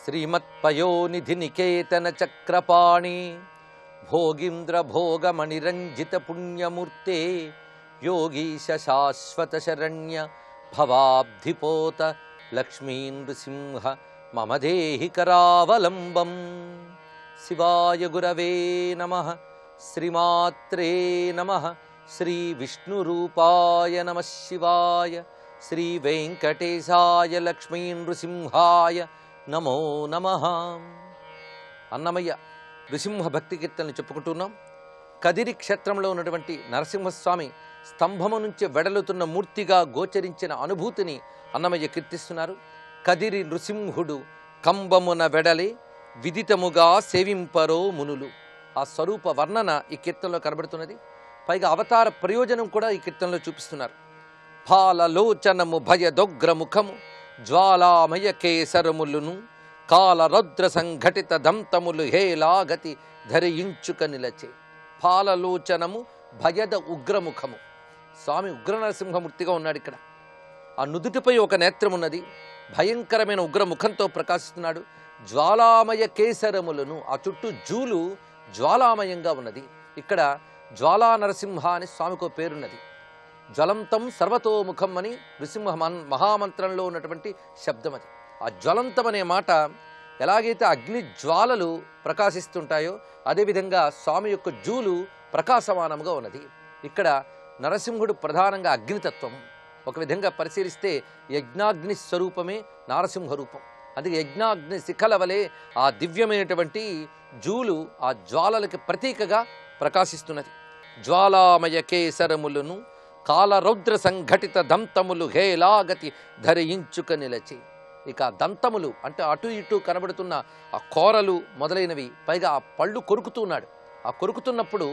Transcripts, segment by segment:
శ్రీమత్పయోనిధి నికేతన చక్రపాణి భోగీంద్ర భోగమణిరంజిత పుణ్యమూర్తే యోగీశ శాశ్వత శరణ్య భవాబ్ధిపోత లక్ష్మీ నృసింహ మమ దేహి కరావలంబం. శివాయ గురవే నమః. శ్రీమాత్రే నమః. శ్రీ విష్ణురూపాయ నమః శివాయ. శ్రీ వెంకటేశాయ లక్ష్మీ నృసింహాయ నమో నమః. అన్నమయ్య నృసింహ భక్తి కీర్తనలు చెప్పుకుంటున్నాం. కదిరి క్షేత్రంలో ఉన్నటువంటి నరసింహస్వామి స్తంభము నుంచి వెడలుతున్న మూర్తిగా గోచరించిన అనుభూతిని అన్నమయ్య కీర్తిస్తున్నారు. కదిరి నృసింహుడు కంబమున వెడలి విదితముగా సేవింపరో మునులు. ఆ స్వరూప వర్ణన ఈ కీర్తనలో కనబడుతున్నది. పైగా అవతార ప్రయోజనం కూడా ఈ కీర్తనలో చూపిస్తున్నారు. పాలలోచనము భయదొగ్రముఖము జ్వాలామయ కేసరములును కాలరౌద్ర సంఘటిత దంతములు హేలాగతి ధరించుక నిలచే. పాలలోచనము భయద ఉగ్రముఖము. స్వామి ఉగ్ర నరసింహమూర్తిగా ఉన్నాడు. ఇక్కడ ఆ నుదుటిపై ఒక నేత్రం ఉన్నది. భయంకరమైన ఉగ్రముఖంతో ప్రకాశిస్తున్నాడు. జ్వాలామయ కేసరములను, ఆ చుట్టూ జూలు జ్వాలామయంగా ఉన్నది. ఇక్కడ జ్వాలా నరసింహ అని స్వామికి పేరున్నది. జ్వలంతం సర్వతోముఖం అని నృసింహ మహామంత్రంలో ఉన్నటువంటి శబ్దం అది. ఆ జ్వలంతం అనే మాట ఎలాగైతే అగ్ని జ్వాలలు ప్రకాశిస్తుంటాయో అదేవిధంగా స్వామి యొక్క జూలు ప్రకాశమానంగా ఉన్నది. ఇక్కడ నరసింహుడు ప్రధానంగా అగ్నితత్వం. ఒక విధంగా పరిశీలిస్తే యజ్ఞాగ్ని స్వరూపమే నారసింహ రూపం. అందుకే యజ్ఞాగ్ని శిఖల వలె ఆ దివ్యమైనటువంటి జూలు ఆ జ్వాలలకి ప్రతీకగా ప్రకాశిస్తున్నది. జ్వాలామయ కేసరములను కాలరౌద్ర సంఘటిత దంతములు హేలాగతి ధరించుక నిలచి. ఇక దంతములు అంటే అటు ఇటు కనబడుతున్న ఆ కోరలు మొదలైనవి, పైగా ఆ పళ్ళు కొరుకుతున్నాడు. ఆ కొరుకుతున్నప్పుడు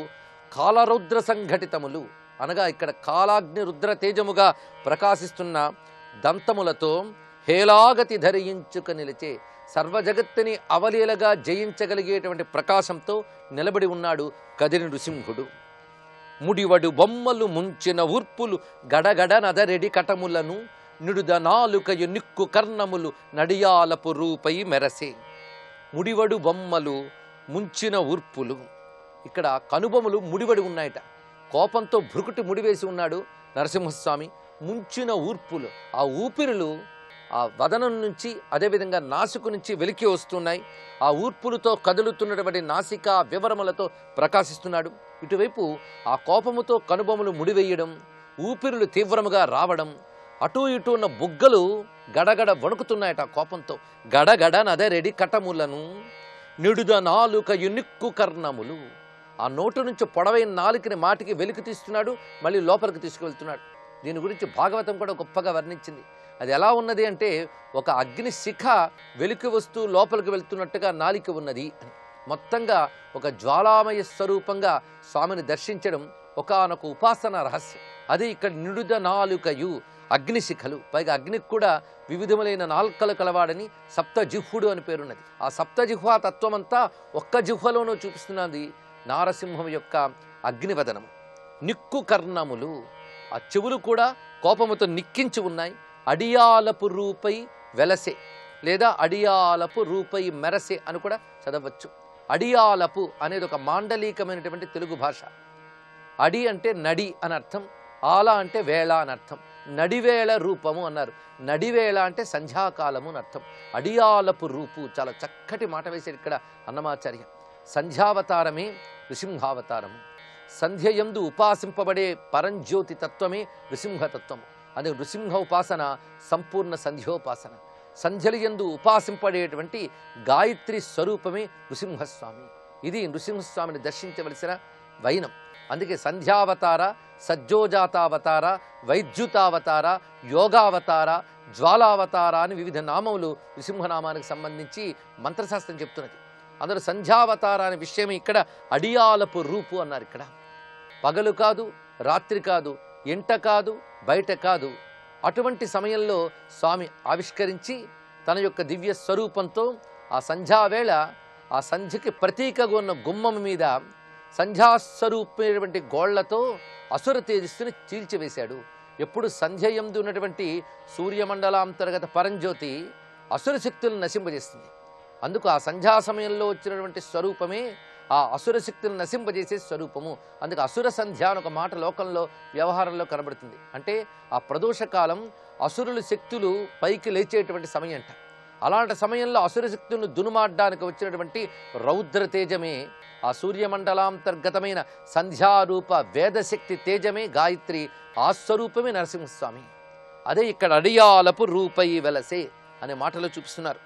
కాలరౌద్ర సంఘటితములు అనగా ఇక్కడ కాలాగ్ని రుద్ర తేజముగా ప్రకాశిస్తున్న దంతములతో హేలాగతి ధరించుక నిలిచే. సర్వజగత్తుని అవలీలగా జయించగలిగేటువంటి ప్రకాశంతో నిలబడి ఉన్నాడు కదిరి నృసింహుడు. ముడివడు బొమ్మలు ముంచిన ఊర్పులు గడగడ నదరెడి కటములను నిడుద నాలుకయు నిక్కు కర్ణములు నడియాలపు రూపై మెరసే. ముడివడు బొమ్మలు ముంచిన ఊర్పులు. ఇక్కడ కనుబొమ్మలు ముడివడి ఉన్నాయట. కోపంతో భృకుటి ముడివేసి ఉన్నాడు నరసింహస్వామి. ముంచిన ఊర్పులు, ఆ ఊపిరులు ఆ వదనం నుంచి అదేవిధంగా నాసికు నుంచి వెలికి వస్తున్నాయి. ఆ ఊర్పులతో కదులుతున్నటువంటి నాసిక వివరములతో ప్రకాశిస్తున్నాడు. ఇటువైపు ఆ కోపముతో కనుబొమ్మలు ముడివేయడం, ఊపిరులు తీవ్రముగా రావడం, అటు ఇటు ఉన్న బుగ్గలు గడగడ వణుకుతున్నాయట కోపంతో. గడగడ నదరెడి కటములను నిడుద నాలుకయు నిక్కు కర్ణములు. ఆ నోటు నుంచి పొడవైన నాలుకని మాటికి వెలికి తీస్తున్నాడు, మళ్ళీ లోపలికి తీసుకువెళ్తున్నాడు. దీని గురించి భాగవతం కూడా గొప్పగా వర్ణించింది. అది ఎలా ఉన్నది అంటే ఒక అగ్ని శిఖ వెలికి వస్తూ లోపలికి వెళ్తున్నట్టుగా నాలిక ఉన్నది అని. మొత్తంగా ఒక జ్వాలామయ స్వరూపంగా స్వామిని దర్శించడం ఒకానొక ఉపాసన రహస్యం. అది ఇక్కడ నిడుద నాలుకయు అగ్నిశిఖలు. పైగా అగ్నికి కూడా వివిధములైన నాల్కలు కలవాడని సప్తజిహ్వుడు అని పేరున్నది. ఆ సప్తజిహ్వా తత్వమంతా ఒక్క జిహ్వలోనూ చూపిస్తున్నది నారసింహం యొక్క అగ్నివదనము. నిక్కు కర్ణములు, ఆ చెవులు కూడా కోపముతో నిక్కించి ఉన్నాయి. అడియాలపు రూపై వెలసే లేదా అడియాలపు రూపై మెరసే అని కూడా చదవచ్చు. అడియాలపు అనేది ఒక మాండలికమైనటువంటి తెలుగు భాష. అడి అంటే నడి అని అర్థం, ఆల అంటే వేళ అని అర్థం. నడివేళ రూపము అన్నారు. నడివేళ అంటే సంధ్యాకాలము అని అర్థం. అడియాలపు రూపు, చాలా చక్కటి మాట వేశాడు ఇక్కడ అన్నమాచార్య. సంధ్యావతారమే నృసింహావతారము. సంధ్యయందు ఉపాసింపబడే పరంజ్యోతి తత్వమే నృసింహతత్వము. అందుకే నృసింహ ఉపాసన సంపూర్ణ సంధ్యోపాసన. సంధ్యలయందు ఉపాసింపడేటువంటి గాయత్రి స్వరూపమే నృసింహస్వామి. ఇది నృసింహస్వామిని దర్శించవలసిన వైనం. అందుకే సంధ్యావతార, సజ్జోజాతావతార, వైద్యుతావతార, యోగావతార, జ్వాలావతార అని వివిధ నామములు నృసింహనామానికి సంబంధించి మంత్రశాస్త్రం చెప్తున్నది. అందులో సంధ్యావతార అనే విషయం ఇక్కడ అడియాలపు రూపు అన్నారు. ఇక్కడ పగలు కాదు, రాత్రి కాదు, ఎంట కాదు, బయట కాదు, అటువంటి సమయంలో స్వామి ఆవిష్కరించి తన యొక్క దివ్య స్వరూపంతో ఆ సంధ్యావేళ ఆ సంధ్యకి ప్రతీకగా ఉన్న గుమ్మం మీద సంధ్యాస్వరూపమైనటువంటి గోళ్లతో అసుర తేజస్సుని చీల్చివేశాడు. ఎప్పుడు సంధ్య యందు ఉన్నటువంటి సూర్యమండలాంతర్గత పరంజ్యోతి అసుర శక్తులను నశింపజేస్తుంది. అందుకు ఆ సంధ్యా సమయంలో వచ్చినటువంటి స్వరూపమే ఆ అసుర శక్తులను నశింపజేసే స్వరూపము. అందుకు అసుర సంధ్య అని ఒక మాట లోకంలో వ్యవహారంలో కనబడుతుంది. అంటే ఆ ప్రదోషకాలం అసురుల శక్తులు పైకి లేచేటువంటి సమయం అంట. అలాంటి సమయంలో అసుర శక్తులను దునుమాడ్డానికి వచ్చినటువంటి రౌద్ర తేజమే ఆ సూర్యమండలాంతర్గతమైన సంధ్యారూప వేదశక్తి తేజమే గాయత్రి. ఆ స్వరూపమే నరసింహస్వామి. అదే ఇక్కడ అడియాలపు రూపై వెలసే అనే మాటలో చూపిస్తున్నారు.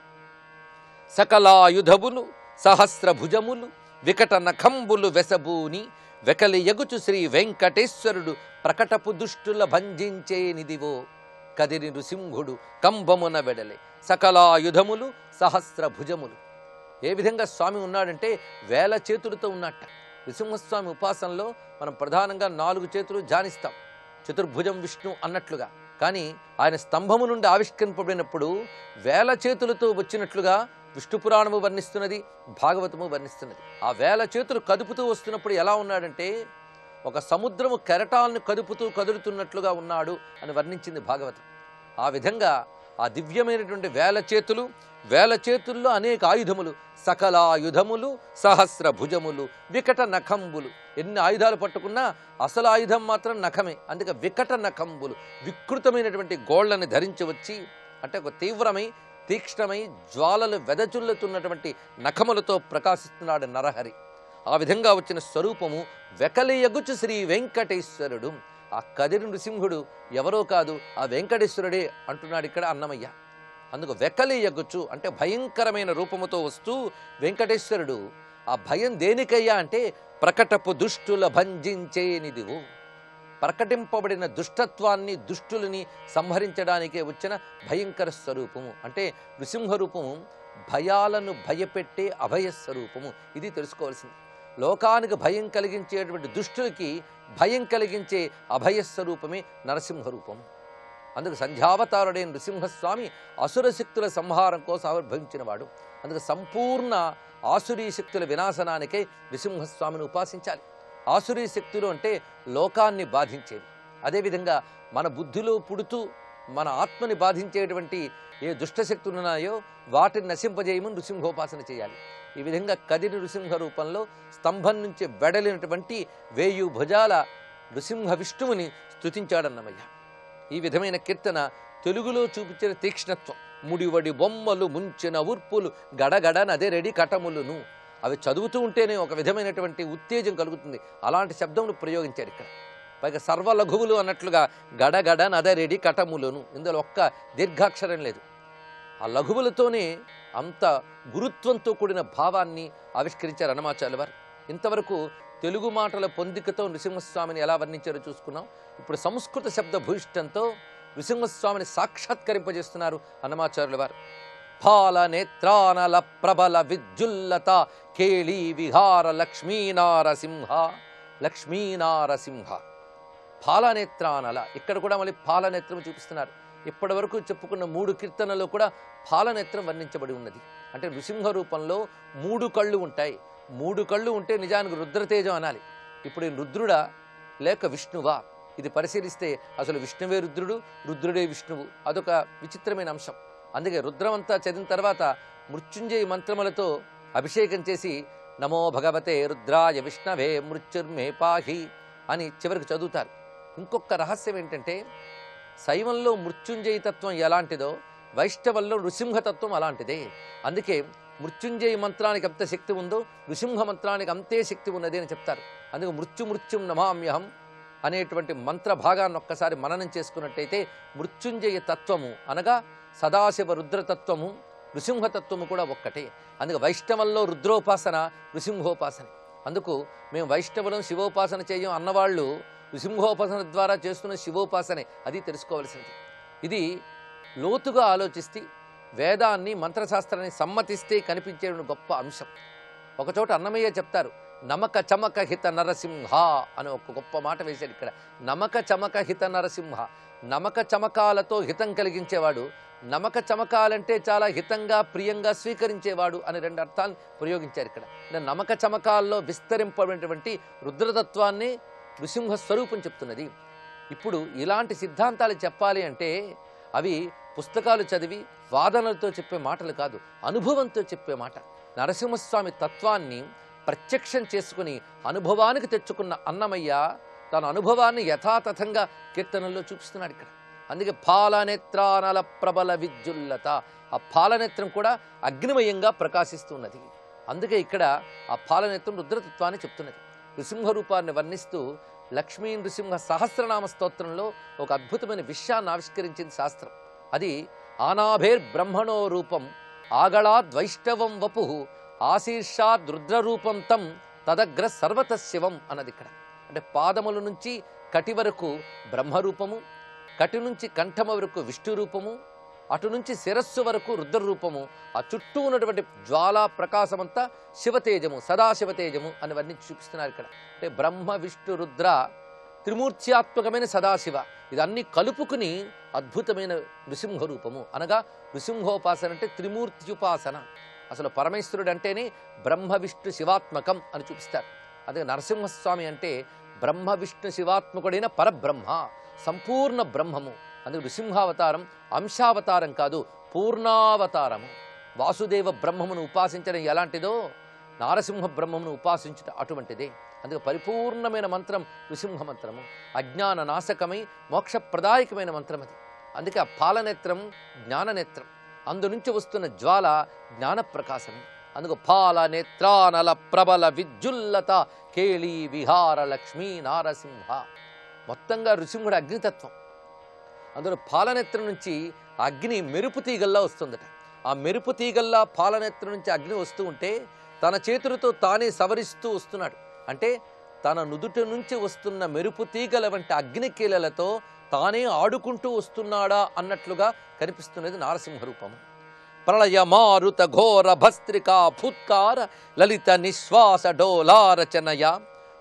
సకలాయుధములు సహస్రభుజములు వికట నఖంబులు వెసబూని వెకలి ఎగుచు శ్రీ వెంకటేశ్వరుడు ప్రకటపు దుష్టుల భంజించే నిదివో కదిరి నృసింహుడు కంబమున వెడలే. సకలాయుధములు సహస్రభుజములు. ఏ విధంగా స్వామి ఉన్నాడంటే వేల చేతులతో ఉన్నట్ట. నృసింహస్వామి ఉపాసనలో మనం ప్రధానంగా 4 చేతులు ధ్యానిస్తాం, చతుర్భుజం విష్ణు అన్నట్లుగా. కానీ ఆయన స్తంభము నుండి ఆవిష్కరింపబడినప్పుడు వేల చేతులతో వచ్చినట్లుగా విష్ణు పురాణము వర్ణిస్తున్నది, భాగవతము వర్ణిస్తున్నది. ఆ వేల చేతులు కదుపుతూ వస్తున్నప్పుడు ఎలా ఉన్నాడంటే ఒక సముద్రము కెరటాలను కదుపుతూ కదులుతున్నట్లుగా ఉన్నాడు అని వర్ణించింది భాగవతం. ఆ విధంగా ఆ దివ్యమైనటువంటి వేల చేతుల్లో అనేక ఆయుధములు, సకలాయుధములు సహస్రభుజములు వికట నఖంబులు. ఎన్ని ఆయుధాలు పట్టుకున్నా అసలు ఆయుధం మాత్రం నఖమే. అందుకే వికట నఖంబులు, వికృతమైనటువంటి గోళ్లను ధరించి వచ్చి, అంటే ఒక తీవ్రమై తీక్ష్ణమై జ్వాలలు వెదజుల్లుతున్నటువంటి నఖములతో ప్రకాశిస్తున్నాడు నరహరి. ఆ విధంగా వచ్చిన స్వరూపము వెకలియగుచు శ్రీ వెంకటేశ్వరుడు. ఆ కదిరి నృసింహుడు ఎవరో కాదు, ఆ వెంకటేశ్వరుడే అంటున్నాడు ఇక్కడ అన్నమయ్య. అందుకు వెకలియగుచు అంటే భయంకరమైన రూపముతో వస్తూ వెంకటేశ్వరుడు. ఆ భయం దేనికయ్యా అంటే ప్రకటపు దుష్టుల భంజించేనిదివు. ప్రకటింపబడిన దుష్టత్వాన్ని దుష్టులని సంహరించడానికే వచ్చిన భయంకర స్వరూపము. అంటే నృసింహ రూపము భయాలను భయపెట్టే అభయ స్వరూపము. ఇది తెలుసుకోవాల్సింది. లోకానికి భయం కలిగించేటువంటి దుష్టులకి భయం కలిగించే అభయస్వరూపమే నరసింహ రూపము. అందుకు సంధ్యావతారుడైన నృసింహస్వామి అసుర శక్తుల సంహారం కోసం ఆవిర్భవించినవాడు. అందుకు సంపూర్ణ ఆసురీ శక్తుల వినాశనానికై నృసింహస్వామిని ఉపాసించాలి. ఆసురీ శక్తులు అంటే లోకాన్ని బాధించేవి. అదేవిధంగా మన బుద్ధిలో పుడుతూ మన ఆత్మని బాధించేటువంటి ఏ దుష్టశక్తులు ఉన్నాయో వాటిని నశింపజేయమని నృసింహోపాసన చేయాలి. ఈ విధంగా కదిరి నృసింహ రూపంలో స్తంభం నుంచి వెడలినటువంటి 1000 భుజాల నృసింహ విష్ణువుని స్తుతించాడన్నమయ్య. ఈ విధమైన కీర్తన తెలుగులో చూపించిన తీక్ష్ణత్వం. ముడివడి బొమ్మలు ముంచిన ఉర్పులు గడగడ నదెరెడి కటములును. అవి చదువుతూ ఉంటేనే ఒక విధమైనటువంటి ఉత్తేజం కలుగుతుంది. అలాంటి శబ్దములు ప్రయోగించాడు ఇక్కడ. పైగా సర్వలఘువులు అన్నట్లుగా గడగడ నదరెడి కటములను. ఇందులో ఒక్క దీర్ఘాక్షరం లేదు. ఆ లఘువులతోనే అంత గురుత్వంతో కూడిన భావాన్ని ఆవిష్కరించారు అన్నమాచార్యుల వారు. ఇంతవరకు తెలుగు మాటల పొందికతో నృసింహస్వామిని ఎలా వర్ణించారో చూసుకున్నాం. ఇప్పుడు సంస్కృత శబ్ద భూయిష్టంతో నృసింహస్వామిని సాక్షాత్కరింపజేస్తున్నారు అన్నమాచార్యుల వారు. ఫాల నేత్రానల ప్రబల విద్యుల్లత కేళీ విహార లక్ష్మీనారసింహ. లక్ష్మీనారసింహ ఫాలనేత్రానల. ఇక్కడ కూడా మళ్ళీ ఫాలనేత్రం చూపిస్తున్నారు. ఇప్పటి వరకు చెప్పుకున్న 3 కీర్తనలో కూడా ఫాలనేత్రం వర్ణించబడి ఉన్నది. అంటే నృసింహ రూపంలో 3 కళ్ళు ఉంటాయి. 3 కళ్ళు ఉంటే నిజానికి రుద్రతేజం అనాలి. ఇప్పుడు ఈ రుద్రుడా లేక విష్ణువా? ఇది పరిశీలిస్తే అసలు విష్ణువే రుద్రుడు, రుద్రుడే విష్ణువు. అదొక విచిత్రమైన అంశం. అందుకే రుద్రమంతా చదివిన తర్వాత మృత్యుంజయ మంత్రములతో అభిషేకం చేసి నమో భగవతే రుద్రాయ విష్ణవే మృత్యుర్మే పాహి అని చివరికి చదువుతారు. ఇంకొక రహస్యం ఏంటంటే శైవంలో మృత్యుంజయ తత్వం ఎలాంటిదో వైష్ణవంలో నృసింహతత్వం అలాంటిదే. అందుకే మృత్యుంజయ మంత్రానికి ఎంత శక్తి ఉందో నృసింహ మంత్రానికి అంతే శక్తి ఉన్నది అని చెప్తారు. అందుకే మృత్యుం నమామ్యహం అనేటువంటి మంత్ర భాగాన్ని ఒక్కసారి మననం చేసుకున్నట్టయితే మృత్యుంజయ తత్వము అనగా సదాశివ రుద్రతత్వము నృసింహతత్వము కూడా ఒక్కటే. అందుకే వైష్ణవంలో రుద్రోపాసన నృసింహోపాసన. అందుకు మేము వైష్ణవులం శివోపాసన చేయం అన్నవాళ్ళు నృసింహోపాసన ద్వారా చేస్తున్న శివోపాసనే. అది తెలుసుకోవాల్సింది. ఇది లోతుగా ఆలోచిస్తే వేదాన్ని మంత్రశాస్త్రాన్ని సమ్మతిస్తే కనిపించే గొప్ప అంశం. ఒకచోట అన్నమయ్య చెప్తారు, నమక చమక హిత నరసింహ అని ఒక గొప్ప మాట వేశాడు ఇక్కడ. నమక చమక హిత నరసింహ. నమక చమకాలతో హితం కలిగించేవాడు, నమక చమకాలంటే చాలా హితంగా ప్రియంగా స్వీకరించేవాడు అని 2 అర్థాలు ప్రయోగించారు ఇక్కడ. నమక చమకాల్లో విస్తరింపబడినటువంటి రుద్రతత్వాన్ని నృసింహ స్వరూపం చెప్తున్నది. ఇప్పుడు ఇలాంటి సిద్ధాంతాలు చెప్పాలి అంటే అవి పుస్తకాలు చదివి వాదనలతో చెప్పే మాటలు కాదు, అనుభవంతో చెప్పే మాట. నరసింహస్వామి తత్వాన్ని ప్రత్యక్షం చేసుకుని అనుభవానికి తెచ్చుకున్న అన్నమయ్య తన అనుభవాన్ని యథాతథంగా కీర్తనల్లో చూపిస్తున్నాడు ఇక్కడ. అందుకే పాలనేత్రానల ప్రబల విద్యుల్లత, ఆ పాలనేత్రం కూడా అగ్నిమయంగా ప్రకాశిస్తున్నది. అందుకే ఇక్కడ ఆ పాలనేత్రం రుద్రతత్వాన్ని చెప్తున్నది. నృసింహ రూపాన్ని వర్ణిస్తూ లక్ష్మీ నృసింహ సహస్రనామ స్తోత్రంలో ఒక అద్భుతమైన విషయాన్ని ఆవిష్కరించింది శాస్త్రం. అది ఆనాభేర్ బ్రహ్మణో రూపం ఆగళాద్వైష్టవం వపు ఆశీర్షాద్ రుద్రరూపం తం తదగ్ర సర్వత శివం అన్నది ఇక్కడ. అంటే పాదముల నుంచి కటి వరకు బ్రహ్మరూపము, కటి నుంచి కంఠమ వరకు విష్ణు రూపము, అటు నుంచి శిరస్సు వరకు రుద్రరూపము, ఆ చుట్టూ ఉన్నటువంటి జ్వాలా ప్రకాశమంతా శివతేజము, సదాశివతేజము అని వర్ణించి చూపిస్తున్నారు ఇక్కడ. అంటే బ్రహ్మ విష్ణు రుద్ర త్రిమూర్త్యాత్మకమైన సదాశివ, ఇదన్నీ కలుపుకుని అద్భుతమైన నృసింహ రూపము. అనగా నృసింహోపాసన అంటే త్రిమూర్త్యుపాసన. అసలు పరమేశ్వరుడు అంటేనే బ్రహ్మ విష్ణు శివాత్మకం అని చూపిస్తారు. అదే నరసింహస్వామి అంటే బ్రహ్మ విష్ణు శివాత్మకుడైన పరబ్రహ్మ, సంపూర్ణ బ్రహ్మము. అందుకు నృసింహావతారం అంశావతారం కాదు, పూర్ణావతారము. వాసుదేవ బ్రహ్మమును ఉపాసించడం ఎలాంటిదో నారసింహ బ్రహ్మమును ఉపాసించడం అటువంటిదే. అందుకే పరిపూర్ణమైన మంత్రం నృసింహ మంత్రము, అజ్ఞాన నాశకమై మోక్షప్రదాయకమైన మంత్రం అది. అందుకే ఆ పాలనేత్రం జ్ఞాననేత్రం, అందు నుంచి వస్తున్న జ్వాల జ్ఞానప్రకాశమే. అందుకు పాలనేత్రానల ప్రబల విద్యుల్లత కేళీ విహార లక్ష్మీ నారసింహ. మొత్తంగా నృసింహుడు అగ్నితత్వం. అందులో పాలనేత్రం నుంచి అగ్ని మెరుపు తీగల్లా వస్తుందట. ఆ మెరుపు తీగల్లా పాలనేత్రం నుంచి అగ్ని వస్తూ ఉంటే తన చేతులతో తానే సవరిస్తూ వస్తున్నాడు. అంటే తన నుదుటి నుంచి వస్తున్న మెరుపు తీగల వంటి అగ్నికీలలతో తానే ఆడుకుంటూ వస్తున్నాడా అన్నట్లుగా కనిపిస్తున్నది నారసింహ రూపము. ప్రళయ మారుత ఘోర భస్త్రికా ఫుత్కార లలిత నిశ్వాస డోలారచనయ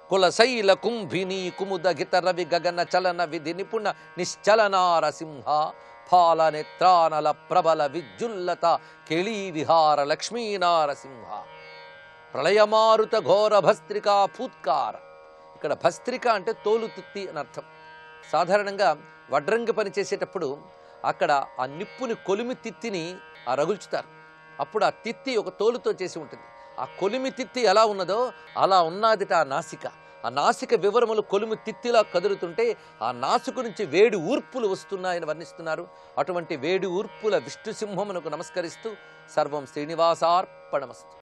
కులశైల కుంభినీ కుముదగిత రవి గగన చలన విధి నిపుణ నిశ్చలనారసింహ పాలనేత్రానల ప్రబల విద్యుల్లత కేళీ విహార లక్ష్మీనారసింహ. ప్రళయమారుత ఘోర భస్త్రికా ఫూత్కార. ఇక్కడ భస్త్రిక అంటే తోలుతిత్తి అని అర్థం. సాధారణంగా వడ్రంగి పని చేసేటప్పుడు అక్కడ ఆ నిప్పుని కొలిమి తిత్తిని రగుల్చుతారు. అప్పుడు ఆ తిత్తి ఒక తోలుతో చేసి ఉంటుంది. ఆ కొలిమి తిత్తి ఎలా ఉన్నదో అలా ఉన్నదిట ఆ నాసిక. ఆ నాసిక వివరములు కొలిమి తిత్తిలా కదులుతుంటే ఆ నాసిక నుంచి వేడి ఊర్పులు వస్తున్నాయని వర్ణిస్తున్నారు. అటువంటి వేడి ఊర్పుల విష్ణుసింహమునకు నమస్కరిస్తూ సర్వం శ్రీనివాసార్పణమస్తు.